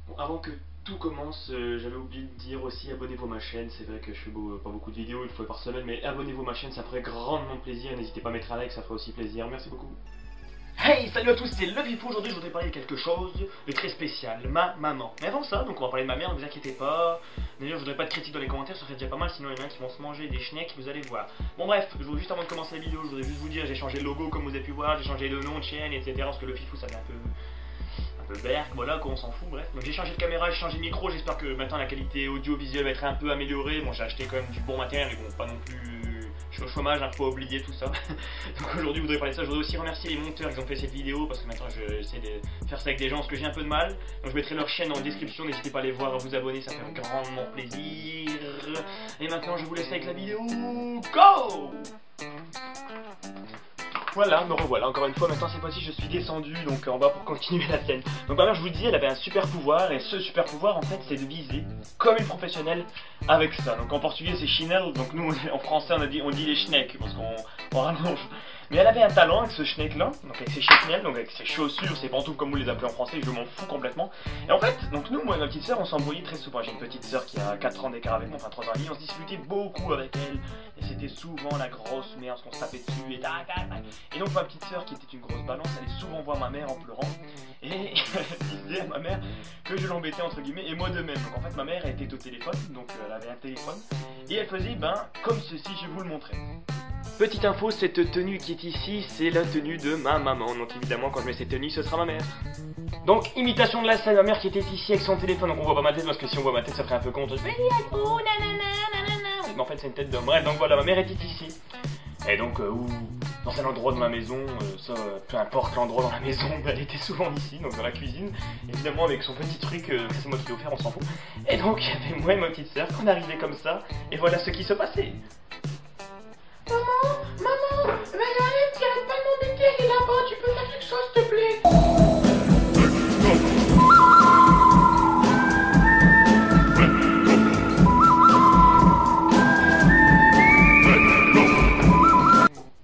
Bon, avant que tout commence, j'avais oublié de dire aussi abonnez-vous à ma chaîne. C'est vrai que je fais pas beaucoup de vidéos, une fois par semaine, mais abonnez-vous à ma chaîne, ça ferait grandement plaisir. N'hésitez pas à mettre un like, ça ferait aussi plaisir. Merci beaucoup. Hey, salut à tous, c'est Le Vifou. Aujourd'hui, je voudrais parler de quelque chose de très spécial, ma maman. Mais avant ça, donc on va parler de ma mère, ne vous inquiétez pas. D'ailleurs, je voudrais pas de critiques dans les commentaires, ça fait déjà pas mal, sinon il y en a qui vont se manger des schnecks, vous allez voir. Bon bref, juste avant de commencer la vidéo, je voudrais juste vous dire, j'ai changé le logo comme vous avez pu voir, j'ai changé le nom de chaîne, etc. Parce que Le Vifou, ça fait un peu berk, voilà, quoi, on s'en fout, bref. Donc j'ai changé de caméra, j'ai changé de micro, j'espère que maintenant la qualité audiovisuelle va être un peu améliorée. Bon, j'ai acheté quand même du bon matériel, mais bon, pas non plus... Je suis au chômage, hein, faut pas oublier tout ça. Donc aujourd'hui, je voudrais parler de ça. Je voudrais aussi remercier les monteurs qui ont fait cette vidéo, parce que maintenant j'essaie de faire ça avec des gens, parce que j'ai un peu de mal. Donc je mettrai leur chaîne en description, n'hésitez pas à les voir, à vous abonner, ça fait grandement plaisir. Et maintenant, je vous laisse avec la vidéo. Go! Voilà, me revoilà encore une fois. Maintenant cette fois-ci je suis descendu donc en bas pour continuer la scène. Donc ma mère, je vous dis, elle avait un super pouvoir, et ce super pouvoir en fait c'est de viser comme une professionnelle avec ça. Donc en portugais c'est chinel, donc nous en français on dit les schnecks parce qu'on rallonge. Mais elle avait un talent avec ce schneck là, donc avec ses chenelles, donc avec ses chaussures, ses pantoufles comme vous les appelez en français, je m'en fous complètement. Et en fait, donc nous, moi et ma petite soeur, on s'embrouillait très souvent. J'ai une petite soeur qui a 4 ans d'écart avec moi, enfin 3 ans et demi, on se disputait beaucoup avec elle. Et c'était souvent la grosse merde, parce qu'on se tapait dessus et tac tac tac. Et donc ma petite soeur, qui était une grosse balance, allait souvent voir ma mère en pleurant. Et elle disait à ma mère que je l'embêtais entre guillemets, et moi de même. Donc en fait ma mère était au téléphone, donc elle avait un téléphone. Et elle faisait, comme ceci, je vais vous le montrer. Petite info, cette tenue qui est ici, c'est la tenue de ma maman. Donc évidemment, quand je mets cette tenue, ce sera ma mère. Donc, imitation de la scène, ma mère qui était ici avec son téléphone. Donc on voit pas ma tête, parce que si on voit ma tête, ça ferait un peu con. Je fais mais en fait, c'est une tête d'homme. Bref, donc voilà, ma mère était ici. Et donc, dans un endroit de ma maison, peu importe l'endroit dans la maison, elle était souvent ici, donc dans la cuisine. Évidemment, avec son petit truc que c'est moi qui l'ai offert, on s'en fout. Et donc, il y avait moi et ma petite sœur qu'on arrivait comme ça. Et voilà ce qui se passait. Maman, Valérie, tu arrêtes pas de m'embêter, elle est là-bas, tu peux faire quelque chose, s'il te plaît?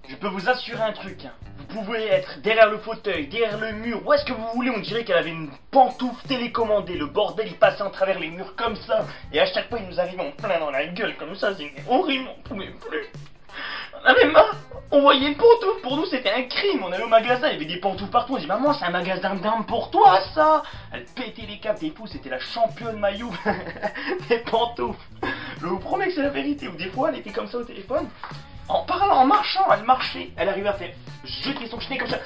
Je peux vous assurer un truc, hein. Vous pouvez être derrière le fauteuil, derrière le mur, où est-ce que vous voulez, on dirait qu'elle avait une pantoufle télécommandée, le bordel il passait en travers les murs comme ça, et à chaque fois il nous arrivait en plein dans la gueule comme ça, c'est horrible, on pouvait plus. On avait marre, on voyait une pantoufle, pour nous c'était un crime, on allait au magasin, il y avait des pantoufles partout, on dit maman c'est un magasin d'armes pour toi ça. Elle pétait les câbles, des fous, c'était la championne maillot des pantoufles. Je vous promets que c'est la vérité, ou des fois elle était comme ça au téléphone, en parlant, en marchant, elle marchait, elle arrivait à faire jeter son chenille comme ça.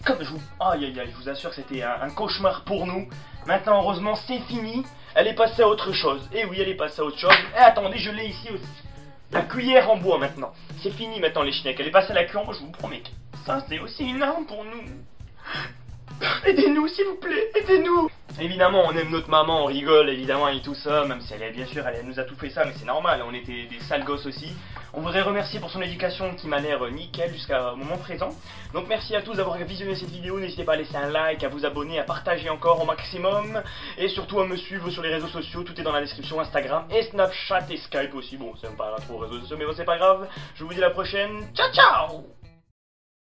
Comme je vous... Aïe aïe aïe, je vous assure que c'était un cauchemar pour nous. Maintenant heureusement c'est fini, elle est passée à autre chose. Et oui, elle est passée à autre chose. Et attendez, je l'ai ici aussi. La cuillère en bois maintenant. C'est fini maintenant les schnecks. Elle est passée à la queue en bois, je vous promets que ça c'est aussi une arme pour nous. Aidez-nous s'il vous plaît, aidez-nous. Évidemment on aime notre maman, on rigole évidemment et tout ça, même si elle est bien sûr, elle nous a tout fait ça, mais c'est normal, on était des sales gosses aussi. On voudrait remercier pour son éducation qui m'a l'air nickel jusqu'à moment présent. Donc merci à tous d'avoir visionné cette vidéo, n'hésitez pas à laisser un like, à vous abonner, à partager encore au maximum. Et surtout à me suivre sur les réseaux sociaux, tout est dans la description, Instagram et Snapchat et Skype aussi. Bon, ça me paraît trop réseaux sociaux, mais bon c'est pas grave. Je vous dis à la prochaine, ciao ciao.